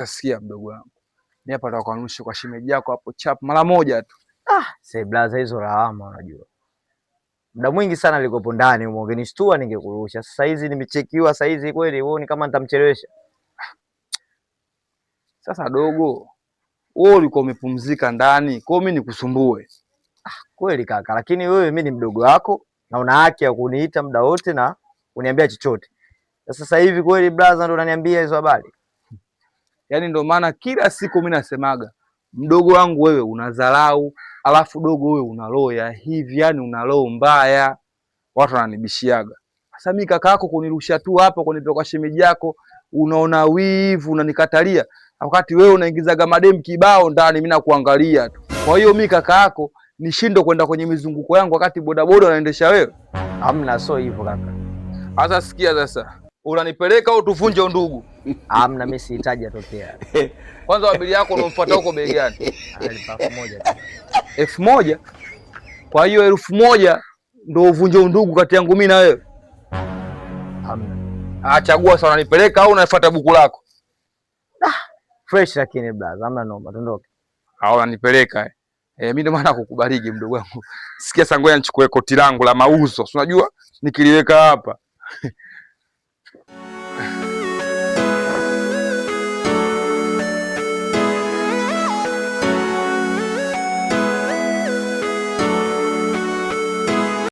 Utasikia mdogo wangu. Mimi hapa nataka kuanusha kwa shemeji yako hapo chap mara moja tu. Sasa blaza hizo lawama unajua. Muda mwingi sana nilikopo ndani ungenishtua ningekurusha. Sasa hizi nimechekiwa sasa hizi kweli wewe ni kama nitamchelewesha. Sasa dogo, wewe ulikuwa umepumzika ndani, kwa hiyo mimi nikusumbue. Kweli kaka, lakini wewe mimi ni mdogo wako na una haki ya kuniita muda wote na uniambia chochote. Sasa hivi kweli blaza ndo unaniambia hizo habari? Yaani ndo maana kila siku mimi nasemaga, mdogo wangu wewe unadharau, alafu dogo wewe una roho ya hivi, yani una roho mbaya. Watu wananibishiaga. Sasa mimi kaka yako kunirusha tu hapa kunipeleka kwa shemeji yako, unaona wivu, unanikatalia. Wakati wewe unaingizaga madem kibao ndani mimi nakuangalia tu. Kwa hiyo mimi kaka yako nishindo kwenda kwenye mizunguko yangu wakati bodaboda anaendesha wewe? Hamna, sio hivyo kaka. Sasa sikia sasa. Unanipeleka au tuvunje undugu? Hamna, mimi sihitaji atokea. Kwanza wabili yako unomfuata huko bei gani? Analipa 1000 tu. 1000? Kwa hiyo 1000 ndio uvunje undugu kati yangu mimi na wewe? Hamna. Chagua sasa, unanipeleka au unafuata buku lako? Fresh lakini blaza, hamna noma, tondoke. Unanipeleka mimi ndio maana kukubariki mdogo wangu. Sikia sasa, ngoja nichukue koti langu la mauzo. Unajua nikiliweka hapa